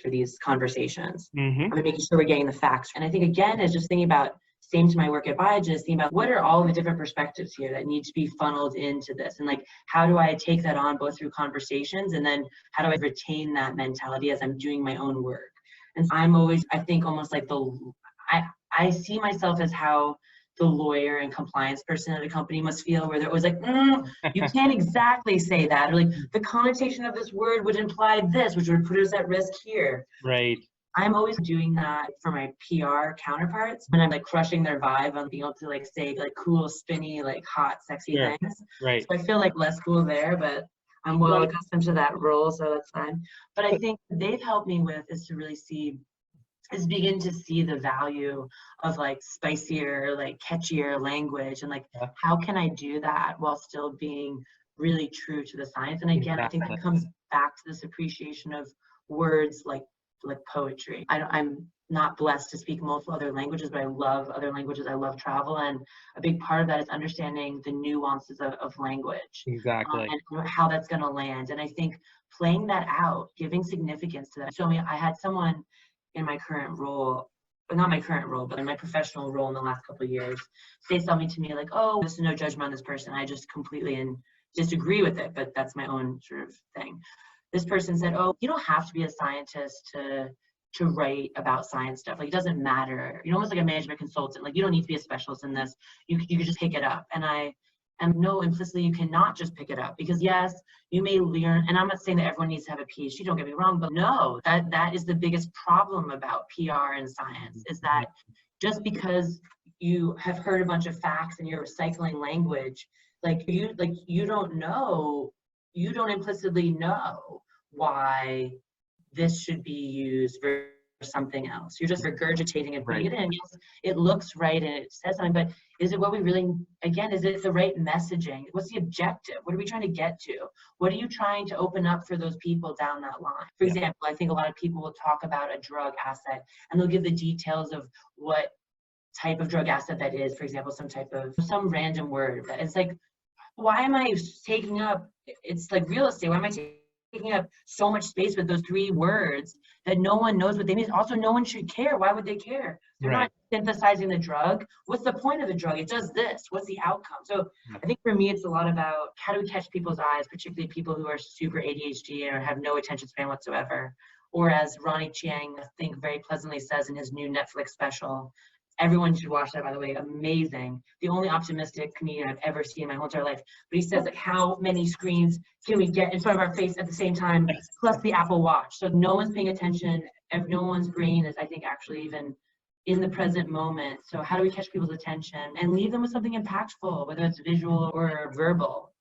for these conversations. Mm-hmm. I'm making sure we're getting the facts. And I think, again, is just thinking about, same to my work at Biogen, is thinking about what are all the different perspectives here that need to be funneled into this? And like, how do I take that on both through conversations, and then how do I retain that mentality as I'm doing my own work? And so I'm always, I think, almost like I see myself as how the lawyer and compliance person at a company must feel, where they're always like, you can't exactly say that, or like the connotation of this word would imply this, which would put us at risk here. Right. I'm always doing that for my PR counterparts when I'm like crushing their vibe on being able to like say like cool, spinny, like hot, sexy things. Right. So I feel like less cool there, but I'm well accustomed to that role, so that's fine. But I think they've helped me with is to really begin to see the value of like spicier, like catchier language, and like how can I do that while still being really true to the science. And again, I think that comes back to this appreciation of words like poetry. I'm not blessed to speak multiple other languages, but I love other languages. I love travel, and a big part of that is understanding the nuances of language. Exactly. And how that's going to land. And I think playing that out, giving significance to that. So I had someone in my current role, but not my current role, but in my professional role in the last couple of years, say something to me like, oh, there's no judgment on this person. I just completely disagree with it, but that's my own sort of thing. This person said, oh, you don't have to be a scientist to write about science stuff. Like, it doesn't matter. You're almost like a management consultant. Like, you don't need to be a specialist in this. You could just pick it up. And no, implicitly, you cannot just pick it up, because yes, you may learn, and I'm not saying that everyone needs to have a PhD, don't get me wrong, but no, that is the biggest problem about PR and science, is that just because you have heard a bunch of facts and you're recycling language, you don't implicitly know why this should be used for something else. You're just regurgitating and putting it in. Yes, it looks right and it says something, but is it what we really, again, is it the right messaging? What's the objective? What are we trying to get to? What are you trying to open up for those people down that line? For example, I think a lot of people will talk about a drug asset and they'll give the details of what type of drug asset that is. For example, some random word. It's like, why am I taking up, it's like real estate, why am I taking up so much space with those 3 words that no one knows what they mean? Also, no one should care. Why would they care? They're not synthesizing the drug. What's the point of the drug? It does this. What's the outcome? So I think for me, it's a lot about how do we catch people's eyes, particularly people who are super ADHD or have no attention span whatsoever. Or as Ronnie Chiang, I think, very pleasantly says in his new Netflix special, everyone should watch that, by the way, amazing. The only optimistic comedian I've ever seen in my whole entire life. But he says, like, how many screens can we get in front of our face at the same time, plus the Apple Watch? So no one's paying attention. No one's brain is, I think, actually even in the present moment. So how do we catch people's attention and leave them with something impactful, whether it's visual or verbal?